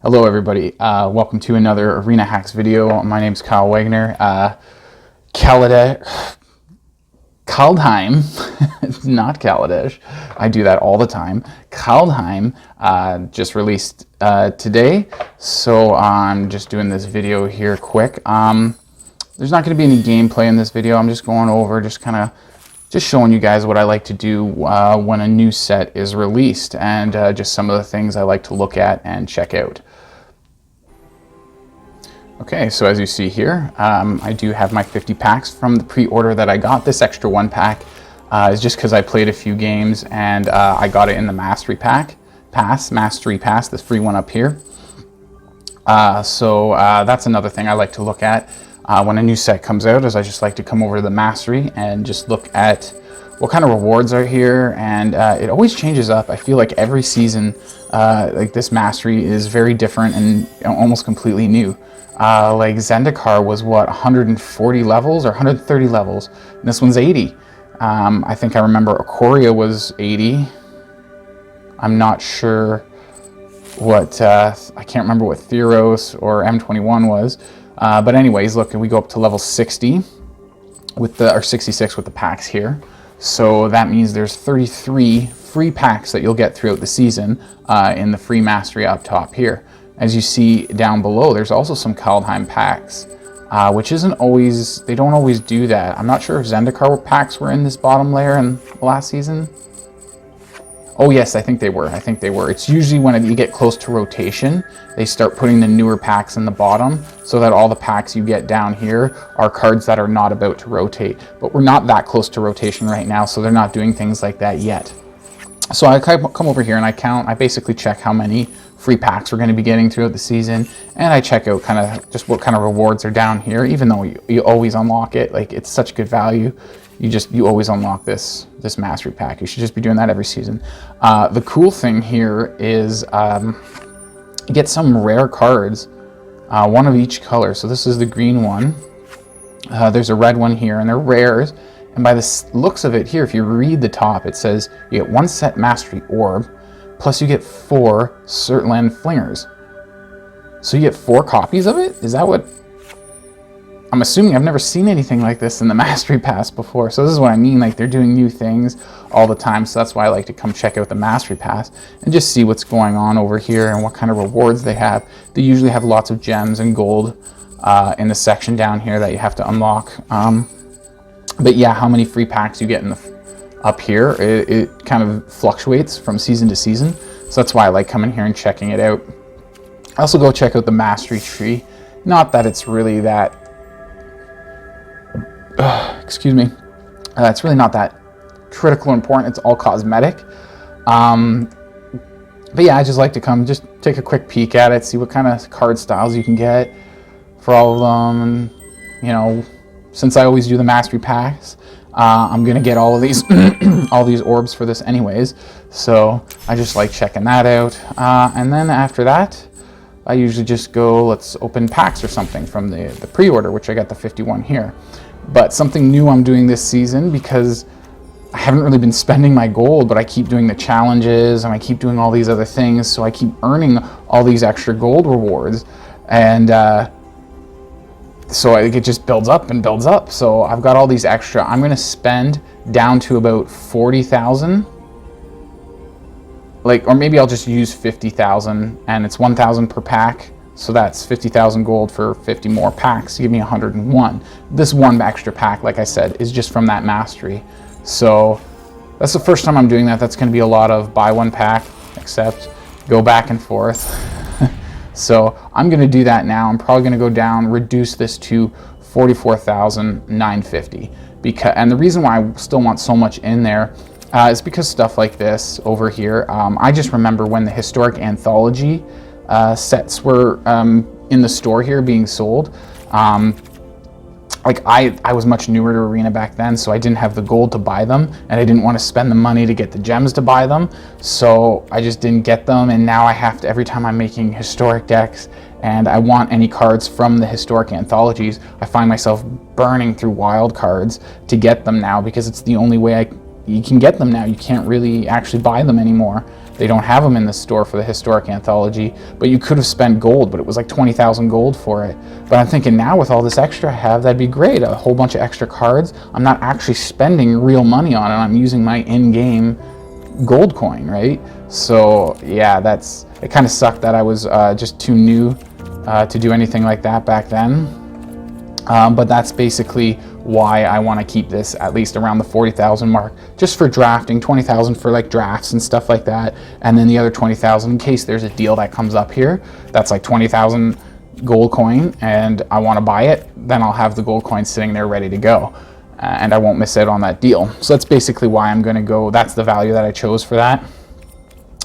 Hello everybody, welcome to another Arena Hacks video. My name's Kyle Wagner. Kaldheim, not Kaladesh, I do that all the time. Kaldheim just released today, so I'm just doing this video here quick. There's not going to be any gameplay in this video. I'm just going over, just showing you guys what I like to do when a new set is released, and just some of the things I like to look at and check out. Okay, so as you see here, I do have my 50 packs from the pre-order that I got. This extra one pack is just because I played a few games and I got it in the Mastery Pass, this free one up here. So that's another thing I like to look at when a new set comes out, is I just like to come over to the Mastery and just look at what kind of rewards are here, and it always changes up. I feel like every season, like this Mastery is very different and almost completely new. Like Zendikar was what, 140 levels or 130 levels, and this one's 80. I think I remember Ikoria was 80. I'm not sure what, I can't remember what Theros or M21 was. But anyways, look, we go up to level 60 with the, or 66 with the packs here. So that means there's 33 free packs that you'll get throughout the season in the free Mastery up top here. As you see down below, there's also some Kaldheim packs, which isn't always, they don't always do that. I'm not sure if Zendikar packs were in this bottom layer in the last season. Oh yes, I think they were. It's usually when you get close to rotation, they start putting the newer packs in the bottom, so that all the packs you get down here are cards that are not about to rotate. But we're not that close to rotation right now, so they're not doing things like that yet. So I come over here and I basically check how many free packs we're going to be getting throughout the season, and I check out kind of just what kind of rewards are down here, even though you always unlock it. Like, it's such good value. You always unlock this Mastery pack. You should just be doing that every season. The cool thing here is you get some rare cards, one of each color. So this is the green one. There's a red one here, and they're rares. And by the looks of it here, if you read the top, it says you get 1 set Mastery Orb, plus you get 4 Surtland Flingers. So you get 4 copies of it? Is that what... I'm assuming. I've never seen anything like this in the Mastery Pass before. So this is what I mean, like, they're doing new things all the time. So that's why I like to come check out the Mastery Pass and just see what's going on over here and what kind of rewards they have. They usually have lots of gems and gold in the section down here that you have to unlock. But yeah, how many free packs you get in up here, it kind of fluctuates from season to season. So that's why I like coming here and checking it out. I also go check out the Mastery tree. Not that it's really that... excuse me. It's really not that critical or important. It's all cosmetic. But yeah, I just like to come, just take a quick peek at it, see what kind of card styles you can get for all of them. And, you know, since I always do the Mastery packs, I'm gonna get all of these all these orbs for this anyways, so I just like checking that out. And then after that, I usually just go, let's open packs or something from the pre-order, which I got the 51 here. But something new I'm doing this season, because I haven't really been spending my gold, but I keep doing the challenges and I keep doing all these other things, so I keep earning all these extra gold rewards, and so it just builds up and builds up. So I've got all these extra. I'm going to spend down to about 40,000. Like, or maybe I'll just use 50,000, and it's 1,000 per pack. So that's 50,000 gold for 50 more packs to give me 101. This one extra pack, like I said, is just from that Mastery. So that's the first time I'm doing that. That's going to be a lot of buy one pack, except go back and forth. So I'm going to do that now. I'm probably going to go down, reduce this to 44,950. And the reason why I still want so much in there is because stuff like this over here, I just remember when the Historic Anthology sets were in the store here being sold. Like, I was much newer to Arena back then, so I didn't have the gold to buy them, and I didn't want to spend the money to get the gems to buy them, so I just didn't get them. And now I have to, every time I'm making historic decks and I want any cards from the Historic Anthologies, I find myself burning through wild cards to get them now, because it's the only way you can get them now. You can't really actually buy them anymore. They don't have them in the store for the historic anthology, but you could have spent gold, but it was like 20,000 gold for it. But I'm thinking now with all this extra I have, that'd be great. A whole bunch of extra cards. I'm not actually spending real money on it. I'm using my in-game gold coin, right? So yeah, it kind of sucked that I was just too new to do anything like that back then. But that's basically why I want to keep this at least around the 40,000 mark, just for drafting, 20,000 for like drafts and stuff like that, and then the other 20,000 in case there's a deal that comes up here that's like 20,000 gold coin and I want to buy it, then I'll have the gold coin sitting there ready to go, and I won't miss out on that deal. So that's basically why I'm going to go, that's the value that I chose for that.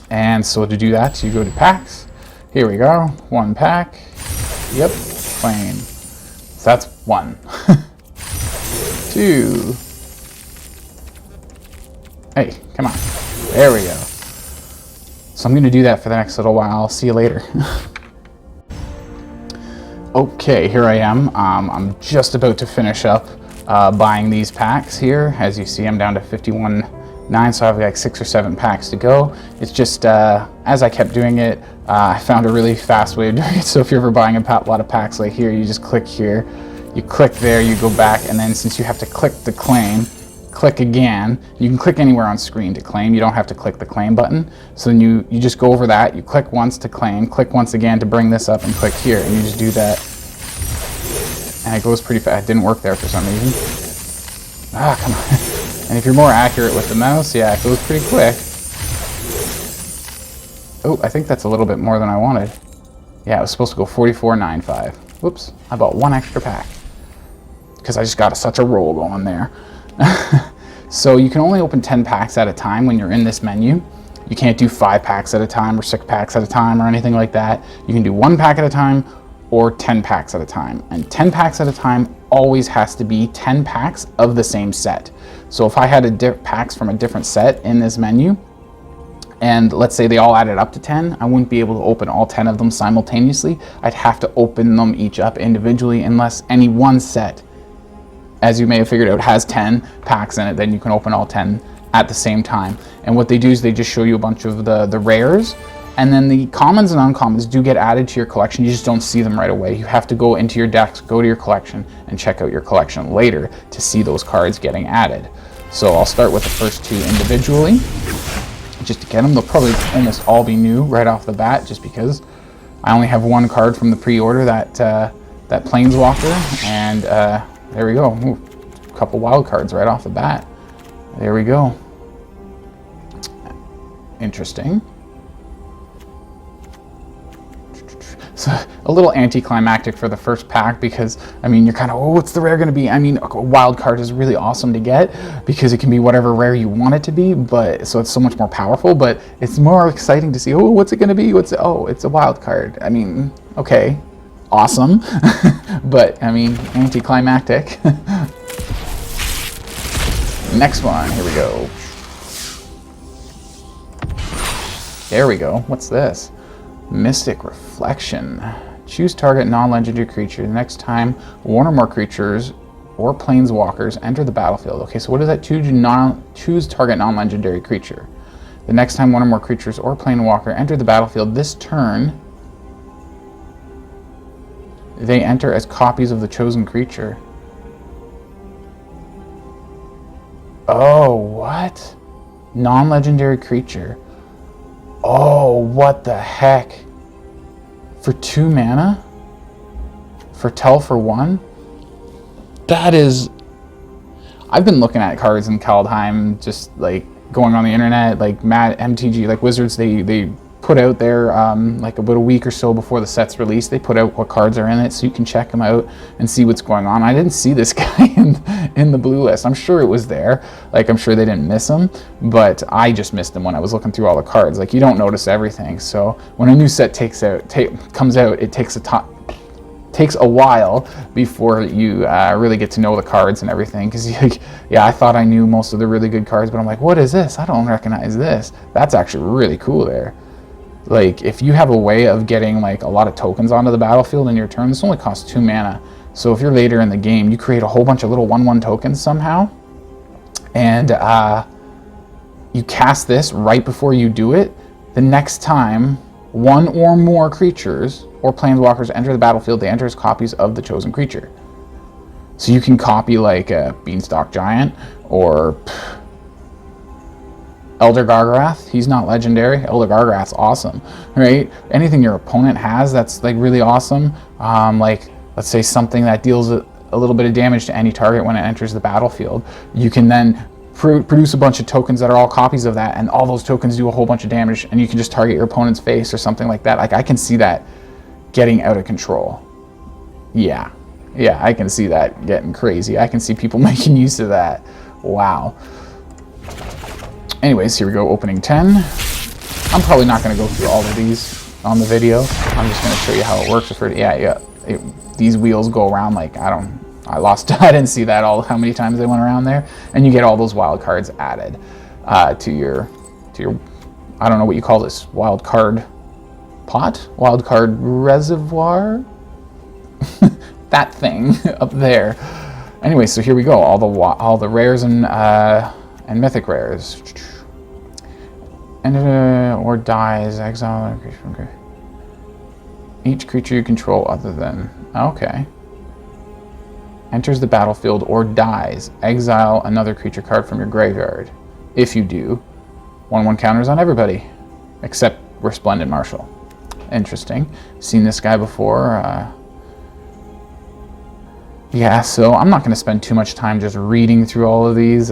And so to do that, you go to packs. Here we go, 1 pack, yep, plain. So that's 1. 2. Hey, come on. There we go. So I'm going to do that for the next little while. I'll see you later. Okay, here I am. I'm just about to finish up buying these packs here. As you see, I'm down to 51.9, so I have like 6 or 7 packs to go. It's just, as I kept doing it, I found a really fast way of doing it. So if you're ever buying a lot of packs like here, you just click here. You click there, you go back, and then since you have to click the claim, click again. You can click anywhere on screen to claim. You don't have to click the claim button. So then you just go over that, you click once to claim, click once again to bring this up, and click here, and you just do that. And it goes pretty fast. It didn't work there for some reason. Ah, come on. And if you're more accurate with the mouse, yeah, it goes pretty quick. Oh, I think that's a little bit more than I wanted. Yeah, it was supposed to go 44.95. Whoops, I bought 1 extra pack because I just got such a roll going there. So you can only open 10 packs at a time when you're in this menu. You can't do 5 packs at a time or 6 packs at a time or anything like that. You can do 1 pack at a time or 10 packs at a time. And 10 packs at a time always has to be 10 packs of the same set. So if I had packs from a different set in this menu, and let's say they all added up to 10, I wouldn't be able to open all 10 of them simultaneously. I'd have to open them each up individually unless any one set, as you may have figured out, has 10 packs in it, then you can open all 10 at the same time. And what they do is they just show you a bunch of the rares, and then the commons and uncommons do get added to your collection. You just don't see them right away. You have to go into your decks, go to your collection, and check out your collection later to see those cards getting added. So I'll start with the first 2 individually. Just to get them, they'll probably almost all be new right off the bat, just because I only have 1 card from the pre-order, that Planeswalker, and there we go. Ooh, a couple wild cards right off the bat. There we go. Interesting. So a little anticlimactic for the first pack because, I mean, you're kind of, oh, what's the rare going to be? I mean, a wild card is really awesome to get because it can be whatever rare you want it to be, but so it's so much more powerful, but it's more exciting to see, oh, what's it going to be? Oh, it's a wild card. I mean, okay, awesome, but I mean, anticlimactic. Next one, here we go. There we go. What's this? Mystic Reflection. Choose target non-legendary creature. The next time one or more creatures or planeswalkers enter the battlefield. Okay, so what is that? Choose target non-legendary creature. The next time one or more creatures or planeswalker enter the battlefield this turn, they enter as copies of the chosen creature. Oh, what? Non-legendary creature. Oh, what the heck? For 2 mana? For Tell for 1? That is... I've been looking at cards in Kaldheim, just like going on the internet, like MTG, like Wizards, they put out there like about a week or so before the set's released, they put out what cards are in it so you can check them out and see what's going on. I didn't see this guy in the blue list. I'm sure it was there, like I'm sure they didn't miss him, but I just missed him when I was looking through all the cards. Like, you don't notice everything, so when a new set comes out, it takes a while before you really get to know the cards and everything, because yeah, I thought I knew most of the really good cards, but I'm like, what is this? I don't recognize this. That's actually really cool there. Like, if you have a way of getting like a lot of tokens onto the battlefield in your turn, this only costs 2 mana. So if you're later in the game, you create a whole bunch of little 1/1 tokens somehow, and you cast this right before you do it, The next time one or more creatures or planeswalkers enter the battlefield, they enter as copies of the chosen creature. So you can copy like a Beanstalk Giant or Elder Gargarath. He's not legendary. Elder Gargarath's awesome, right? Anything your opponent has that's like really awesome. Like let's say something that deals a little bit of damage to any target when it enters the battlefield. You can then produce a bunch of tokens that are all copies of that, and all those tokens do a whole bunch of damage, and you can just target your opponent's face or something like that. Like I can see that getting out of control. Yeah, I can see that getting crazy. I can see people making use of that. Wow. Anyways, here we go, opening 10. I'm probably not going to go through all of these on the video. I'm just going to show you how it works. These wheels go around like, I didn't see that how many times they went around there. And you get all those wild cards added to your, I don't know what you call this, wild card pot? Wild card reservoir? That thing up there. Anyway, so here we go, all the rares and mythic rares. Or dies, exile a creature from grave. Each creature you control other than, okay. Enters the battlefield or dies, exile another creature card from your graveyard. If you do, 1/1 counters on everybody, except Resplendent Marshal. Interesting. Seen this guy before. Yeah, so I'm not going to spend too much time just reading through all of these.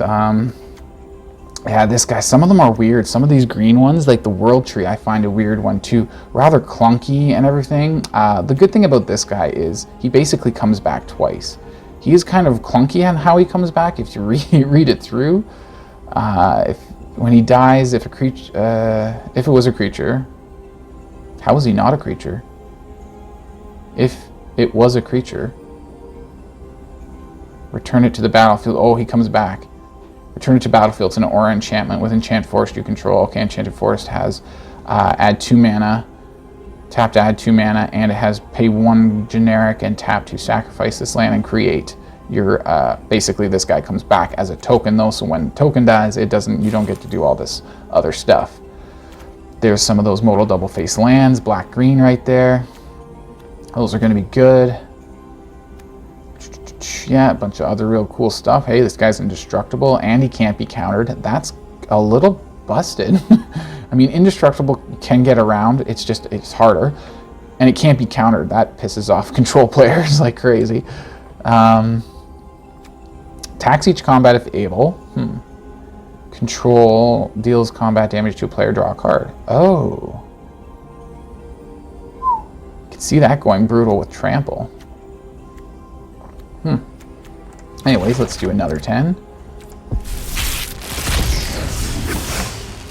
Yeah, this guy, some of them are weird. Some of these green ones, like the World Tree, I find a weird one too. Rather clunky and everything. The good thing about this guy is he basically comes back twice. He is kind of clunky on how he comes back if you read it through. When he dies, if it was a creature, how is he not a creature? If it was a creature, return it to the battlefield. Oh, he comes back. Return it to battlefield. It's an aura enchantment with Enchant Forest you control. Okay, Enchanted Forest has add 2 mana, tap to add 2 mana, and it has pay 1 generic and tap to sacrifice this land and create your, basically this guy comes back as a token though, so when token dies, you don't get to do all this other stuff. There's some of those modal double face lands, black-green right there. Those are going to be good. Yeah, a bunch of other real cool stuff. Hey, this guy's indestructible and he can't be countered. That's a little busted. I mean, indestructible can get around. It's harder. And it can't be countered. That pisses off control players like crazy. Tax each combat if able. Control deals combat damage to a player, draw a card. Oh. You can see that going brutal with trample. Anyways, let's do another 10.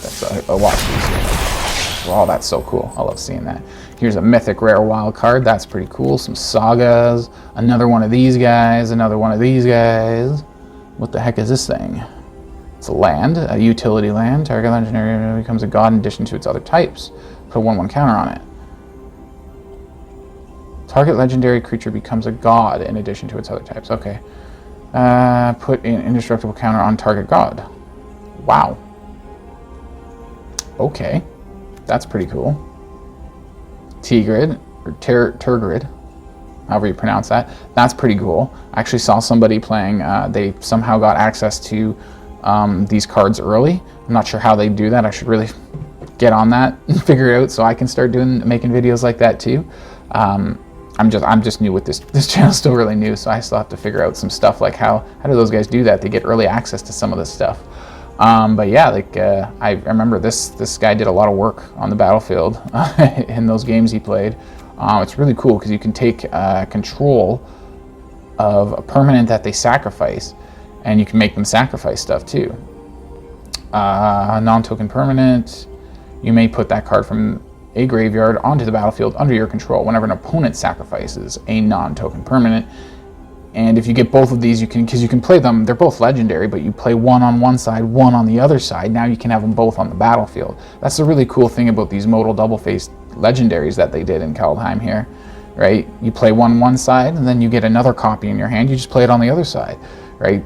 That's a watch these. Oh, that's so cool. I love seeing that. Here's a mythic rare wild card. That's pretty cool. Some sagas. Another one of these guys. Another one of these guys. What the heck is this thing? It's a land, a utility land. Target legendary becomes a god in addition to its other types. Put a 1/1 counter on it. Target legendary creature becomes a god in addition to its other types. Okay. Put an indestructible counter on target god. Wow. Okay. That's pretty cool. Tigrid, or Tergrid, however you pronounce that. That's pretty cool. I actually saw somebody playing, they somehow got access to these cards early. I'm not sure how they do that. I should really get on that and figure it out so I can start making videos like that too. I'm just new with this channel's still really new, so I still have to figure out some stuff like how do those guys do that? They get early access to some of this stuff. But yeah, like I remember this guy did a lot of work on the battlefield in those games he played. It's really cool because you can take control of a permanent that they sacrifice, and you can make them sacrifice stuff too. Non-token permanent, you may put that card from a graveyard onto the battlefield under your control whenever an opponent sacrifices a non-token permanent. And if you get both of these, because you can play them, they're both legendary, but you play one on one side, one on the other side. Now you can have them both on the battlefield. That's the really cool thing about these modal double-faced legendaries that they did in Kaldheim here, right? You play one side, and then you get another copy in your hand. You just play it on the other side, right?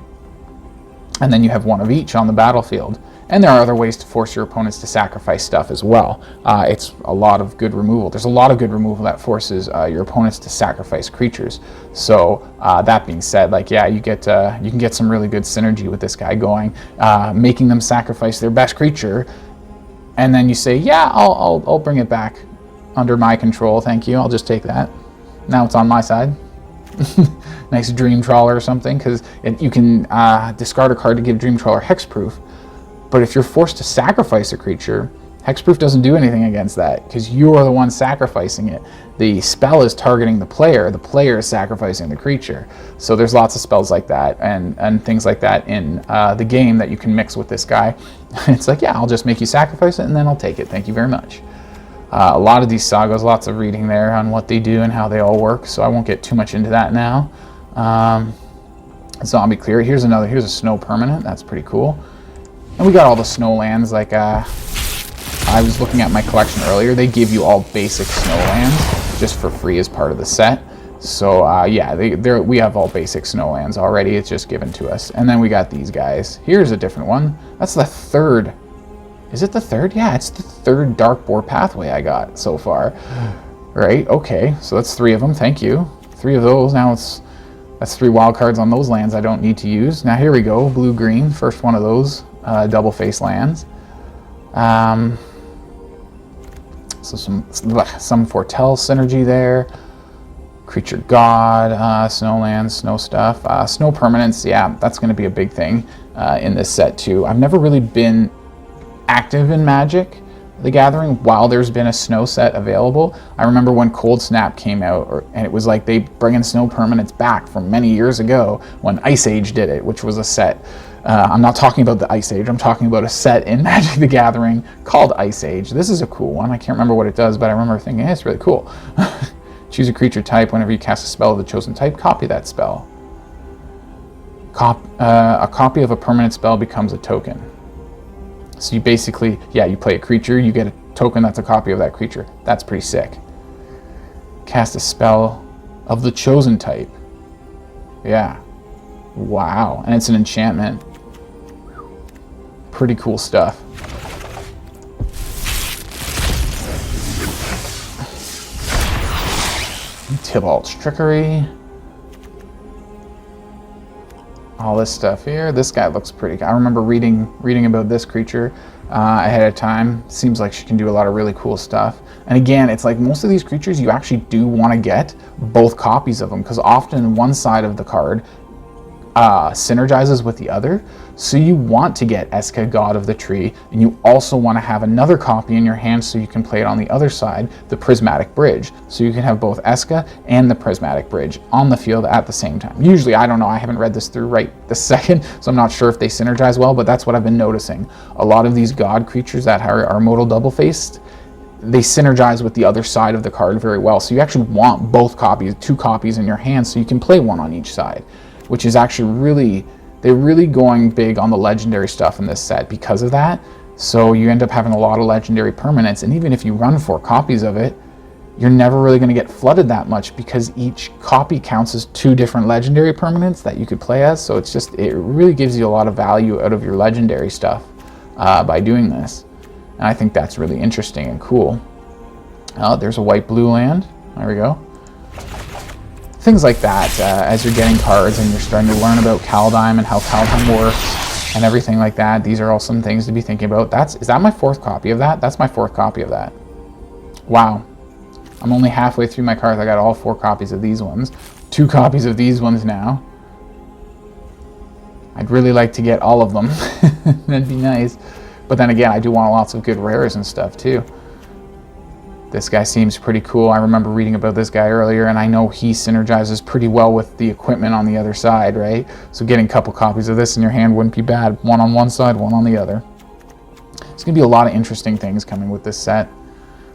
And then you have one of each on the battlefield. And there are other ways to force your opponents to sacrifice stuff as well. It's a lot of good removal. There's a lot of good removal that forces your opponents to sacrifice creatures. So that being said, like, yeah, you can get some really good synergy with this guy going, making them sacrifice their best creature, and then you say, yeah, I'll bring it back under my control, thank you, I'll just take that. Now it's on my side. Nice Dream Trawler or something, because you can discard a card to give Dream Trawler hexproof. But if you're forced to sacrifice a creature, hexproof doesn't do anything against that, because you are the one sacrificing it. The spell is targeting the player is sacrificing the creature. So there's lots of spells like that and things like that in the game that you can mix with this guy. It's like, yeah, I'll just make you sacrifice it and then I'll take it, thank you very much. A lot of these sagas, lots of reading there on what they do and how they all work, so I won't get too much into that now. Zombie Clear, here's a snow permanent, that's pretty cool. And we got all the snow lands, like I was looking at my collection earlier, they give you all basic snow lands just for free as part of the set. So yeah, we have all basic snow lands already, it's just given to us. And then we got these guys. Here's a different one, that's the third. Is it the third? Yeah, it's the third Dark Boar pathway I got so far. Right, okay, so that's 3 of them, thank you. 3 of those, now that's 3 wild cards on those lands I don't need to use. Now here we go, blue-green, first one of those double face lands. So some Foretell synergy there. Creature God, snow lands, snow stuff. Snow permanents, yeah, that's gonna be a big thing in this set too. I've never really been active in Magic the Gathering while there's been a snow set available. I remember when Cold Snap came out, and it was like they bringing snow permanents back from many years ago when Ice Age did it, which was a set. I'm not talking about the Ice Age, I'm talking about a set in Magic the Gathering called Ice Age. This is a cool one, I can't remember what it does, but I remember thinking, hey, it's really cool. Choose a creature type. Whenever you cast a spell of the chosen type, copy that spell. A copy of a permanent spell becomes a token. So you basically, yeah, you play a creature, you get a token that's a copy of that creature. That's pretty sick. Cast a spell of the chosen type. Yeah. Wow. And it's an enchantment. Pretty cool stuff. Tybalt's Trickery. All this stuff here. This guy looks pretty. I remember reading about this creature ahead of time. Seems like she can do a lot of really cool stuff. And again, it's like most of these creatures you actually do want to get both copies of them, because often one side of the card synergizes with the other. So you want to get Eska, God of the Tree, and you also want to have another copy in your hand so you can play it on the other side, the Prismatic Bridge. So you can have both Eska and the Prismatic Bridge on the field at the same time. Usually, I don't know, I haven't read this through right this second, so I'm not sure if they synergize well, but that's what I've been noticing. A lot of these God creatures that are modal double-faced, they synergize with the other side of the card very well. So you actually want both copies, 2 copies in your hand, so you can play one on each side, which is actually really, they're really going big on the legendary stuff in this set because of that. So you end up having a lot of legendary permanents, and even if you run 4 copies of it, you're never really going to get flooded that much because each copy counts as 2 different legendary permanents that you could play as. So it's just, it really gives you a lot of value out of your legendary stuff by doing this. And I think that's really interesting and cool. There's a white-blue land. There we go. Things like that, as you're getting cards and you're starting to learn about Kaldheim and how Kaldheim works and everything like that. These are all some things to be thinking about. Is that my 4th copy of that? That's my 4th copy of that. Wow. I'm only halfway through my cards. I got all 4 copies of these ones. 2 copies of these ones now. I'd really like to get all of them. That'd be nice. But then again, I do want lots of good rares and stuff too. This guy seems pretty cool. I remember reading about this guy earlier, and I know he synergizes pretty well with the equipment on the other side, right? So getting a couple copies of this in your hand wouldn't be bad. One on one side, one on the other. There's going to be a lot of interesting things coming with this set.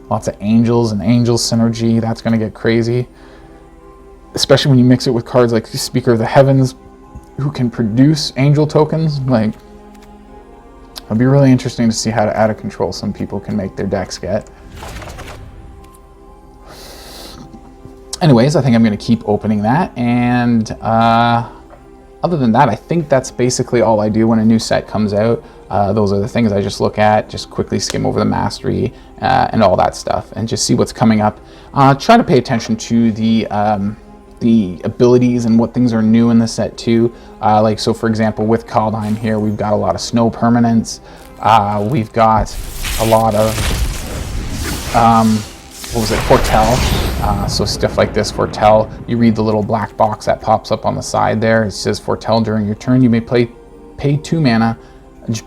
Lots of angels and angel synergy. That's going to get crazy. Especially when you mix it with cards like Speaker of the Heavens, who can produce angel tokens. Like, it'll be really interesting to see how out of control some people can make their decks get. Anyways, I think I'm going to keep opening that, and other than that, I think that's basically all I do when a new set comes out. Those are the things I just look at, just quickly skim over the mastery and all that stuff, and just see what's coming up. Try to pay attention to the abilities and what things are new in the set too. Like, so for example, with Kaldheim here, we've got a lot of snow permanents. We've got a lot of, what was it, Foretell. So stuff like this, Foretell, you read the little black box that pops up on the side there. It says Foretell during your turn. You may pay 2 mana,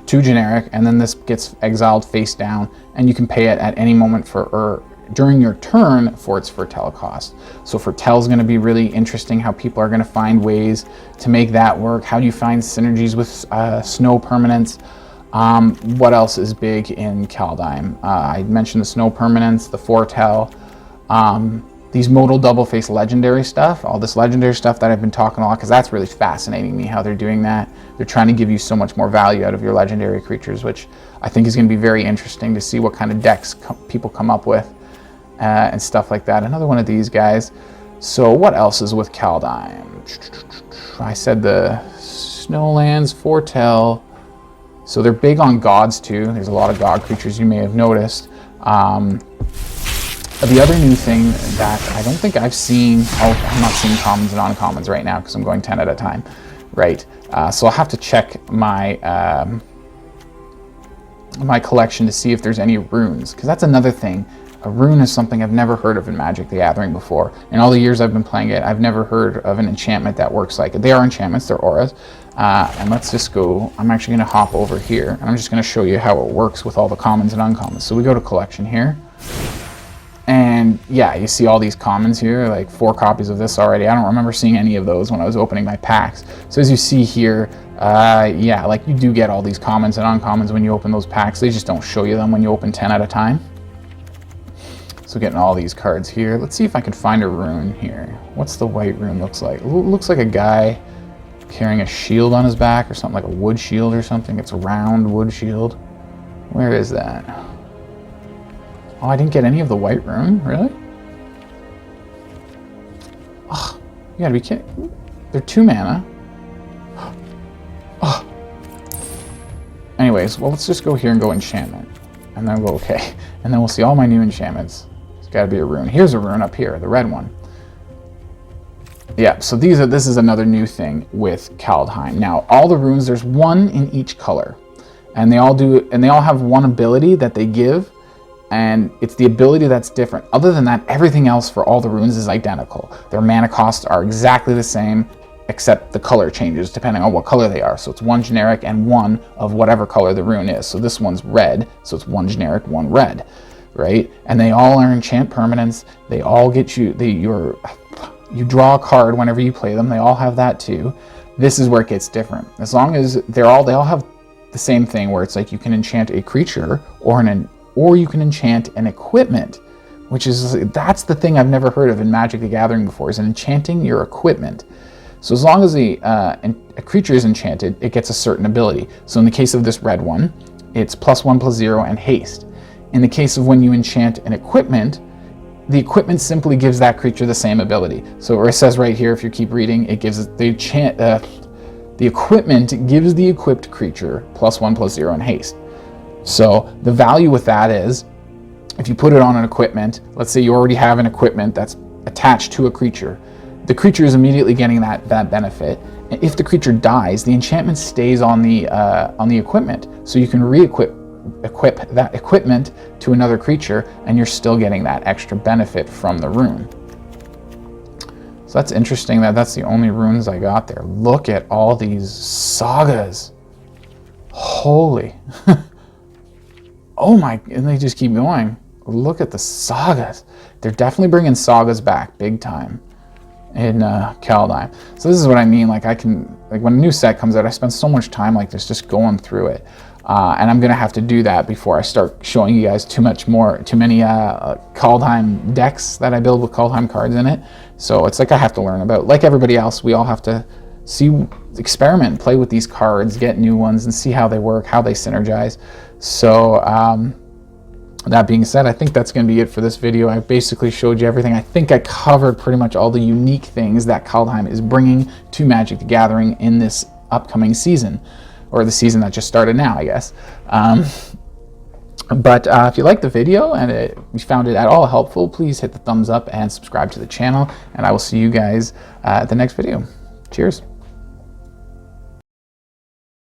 2 generic, and then this gets exiled face down, and you can pay it at any moment during your turn for its Foretell cost. So Foretell is going to be really interesting, how people are going to find ways to make that work. How do you find synergies with snow permanents? What else is big in Kaldheim? I mentioned the snow permanents, the Foretell, these modal double face legendary stuff, all this legendary stuff that I've been talking a lot, because that's really fascinating me how they're doing that. They're trying to give you so much more value out of your legendary creatures, which I think is going to be very interesting to see what kind of decks people come up with and stuff like that. Another one of these guys. So what else is with Kaldheim? I said the Snowlands, Foretell. So they're big on gods too. There's a lot of god creatures you may have noticed. The other new thing that I don't think I've seen, I'm not seeing commons and uncommons right now because I'm going 10 at a time, right? So I'll have to check my my collection to see if there's any runes, because that's another thing. A rune is something I've never heard of in Magic the Gathering before. In all the years I've been playing it, I've never heard of an enchantment that works like it. They are enchantments, they're auras. And let's just go, I'm actually going to hop over here, and I'm just going to show you how it works with all the commons and uncommons. So we go to collection here. And yeah, you see all these commons here, like 4 copies of this already. I don't remember seeing any of those when I was opening my packs. So as you see here, yeah, like you do get all these commons and uncommons when you open those packs. They just don't show you them when you open 10 at a time. So getting all these cards here. Let's see if I can find a rune here. What's the white rune looks like? It looks like a guy carrying a shield on his back or something, like a wood shield or something. It's a round wood shield. Where is that? Oh, I didn't get any of the white rune? Really? Oh, you gotta be kidding. They're 2 mana. Oh. Anyways, well, let's just go here and go enchantment. And then we'll go okay. And then we'll see all my new enchantments. There's gotta be a rune. Here's a rune up here, the red one. Yeah, so this is another new thing with Kaldheim. Now, all the runes, there's 1 in each color. And they all have one ability that they give. And it's the ability that's different. Other than that, everything else for all the runes is identical. Their mana costs are exactly the same, except the color changes depending on what color they are. So it's 1 generic and 1 of whatever color the rune is. So this one's red, so it's 1 generic, 1 red, right? And they all are enchant permanents. They all get you, you draw a card whenever you play them. They all have that too. This is where it gets different. As long as they all have the same thing, where it's like you can enchant a creature or you can enchant an equipment, that's the thing I've never heard of in Magic the Gathering before, is enchanting your equipment. So as long as a creature is enchanted, it gets a certain ability. So in the case of this red one, it's +1/+0 and haste. In the case of when you enchant an equipment, the equipment simply gives that creature the same ability. So where it says right here, if you keep reading, it gives the equipment gives the equipped creature +1/+0 and haste. So the value with that is, if you put it on an equipment, let's say you already have an equipment that's attached to a creature, the creature is immediately getting that benefit. And if the creature dies, the enchantment stays on the equipment, so you can equip that equipment to another creature, and you're still getting that extra benefit from the rune. So that's interesting that's the only runes I got there. Look at all these sagas. Holy. Oh my, and they just keep going. Look at the sagas. They're definitely bringing sagas back big time in Kaldheim. So this is what I mean, like when a new set comes out, I spend so much time like this just going through it. And I'm gonna have to do that before I start showing you guys too many Kaldheim decks that I build with Kaldheim cards in it. So it's like I have to learn about, like everybody else, we all have to experiment, play with these cards, get new ones and see how they work, how they synergize. So That being said, I think that's going to be it for this video. I basically showed you everything. I think I covered pretty much all the unique things that Kaldheim is bringing to Magic the Gathering in this upcoming season, or the season that just started now, I guess. But if you liked the video and you found it at all helpful, please hit the thumbs up and subscribe to the channel, and I will see you guys at the next video. Cheers.